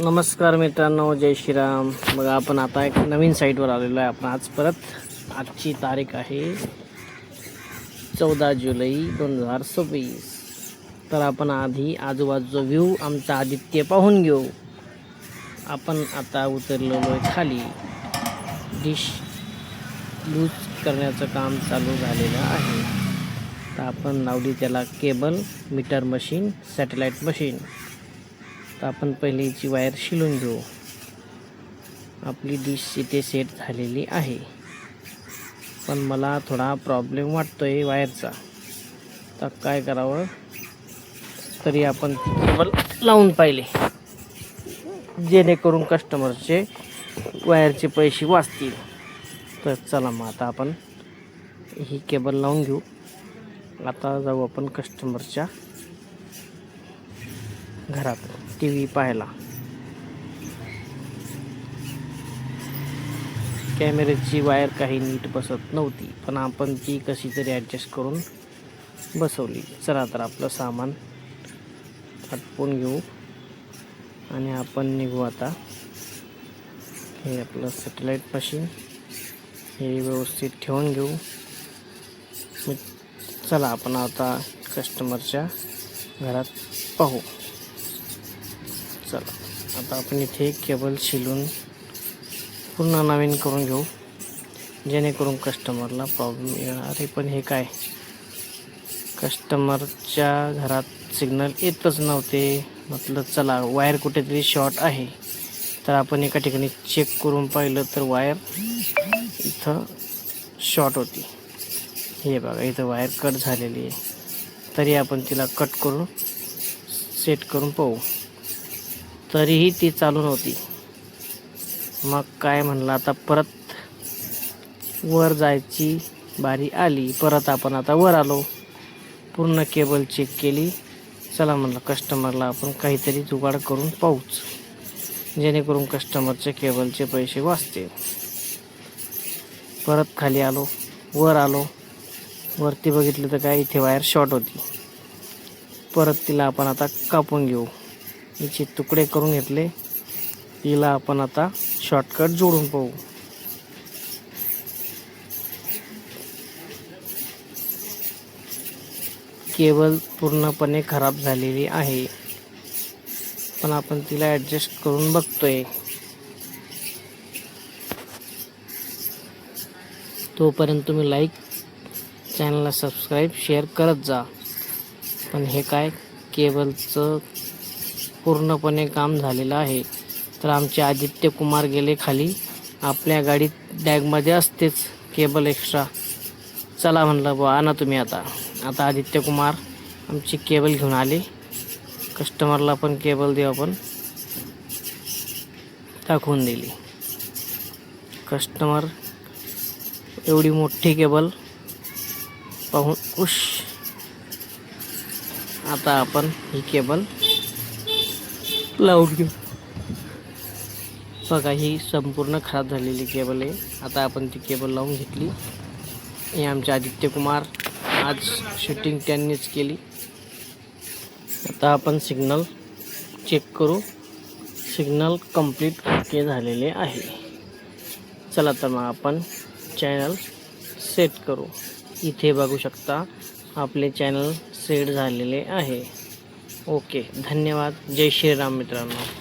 नमस्कार मित्रांनो, जय श्रीराम. बघा, आपण आता एक नवीन साईटवर आलेलो आहे. आपण आज परत आजची तारीख आहे 14 जुलै 2026. तर आपण आधी आजूबाजूचा व्ह्यू आमचा आदित्य पाहून घेऊ. आपण आता उतरलेलो आहे खाली. डिश लूज करण्याचं काम चालू झालेलं आहे. तर आपण लावली त्याला cable, meter machine, satellite machine. तर आपण पहिले याची वायर शिलून घेऊ. आपली डिश इथे सेट झालेली आहे, पण मला थोडा प्रॉब्लेम वाटतोय वायरचा. तर काय करावं, तरी आपण ती केबल लावून पाहिले, जेणेकरून कस्टमरचे वायरचे पैसे वाचतील. तर चला मग आता आपण ही केबल लावून घेऊ. आता जाऊ आपण कस्टमरच्या घरात टी व्ही पाहायला. कॅमेऱ्याची वायर काही नीट बसत नव्हती, पण आपण ती कशी तरी ॲडजस्ट करून बसवली. चला तर आपलं सामान हटपून घेऊ आणि आपण निघू आता. हे आपलं सॅटेलाईट मशीन हे व्यवस्थित ठेवून घेऊ. चला आपण आता कस्टमरच्या घरात पाहू. चला आता आपण इथे केबल शिलून पूर्ण नवीन करून घेऊ, जेणेकरून कस्टमरला प्रॉब्लेम येणार आहे. पण हे काय, कस्टमरच्या घरात सिग्नल येतच नव्हते. म्हटलं चला वायर कुठेतरी शॉर्ट आहे. तर आपण एका ठिकाणी चेक करून पाहिलं तर वायर इथं शॉर्ट होती. हे बघा, इथं वायर कट झालेली आहे. तरी आपण तिला कट करून सेट करून पाहू, तरीही ती चालू नव्हती. मग काय म्हणलं, आता परत वर जायची बारी आली. परत आपण आता वर आलो, पूर्ण केबल चेक केली. चला म्हणलं कस्टमरला आपण काहीतरी जुगाड करून पाहूच, जेणेकरून कस्टमरचे केबलचे पैसे वाचतील. परत खाली आलो, वर आलो. वरती बघितलं तर काय, इथे वायर शॉर्ट होती. परत तिला आपण आता कापून घेऊ. हिचे तुकडे करून घेतले. तिला आपण आता शॉर्टकट जोडून पाहू. केबल पूर्णपणे खराब झालेली आहे, पण आपण तिला ॲडजस्ट करून बघतोय. तोपर्यंत तुम्ही लाईक, चॅनलला सबस्क्राईब, शेअर करत जा. पण हे काय, केबलचं पूर्णपणे काम झालेलं आहे. तर आमचे आदित्य कुमार गेले खाली. आपल्या गाडीत बॅगमध्ये असतेच केबल एक्स्ट्रा. चला म्हणलं बा, आणा तुम्ही आता आदित्य कुमार आमची केबल घेऊन आले. कस्टमरला पण केबल देऊ आपण दाखवून दिली. कस्टमर एवढी मोठी केबल पाहून खुश. आता आपण ही केबल लावून घेऊ. बघा, ही संपूर्ण खराब झालेली केबल आहे. आता आपण ती केबल लावून घेतली. हे आमचे आदित्य कुमार, आज शूटिंग त्यांनीच केली. आता आपण सिग्नल चेक करू. सिग्नल कंप्लीट ओके झालेले आहे. चला तर मग आपण चॅनल सेट करू. इथे बघू शकता आपले चॅनल सेट झालेले आहे. ओके, धन्यवाद. जय श्रीराम मित्रांनो.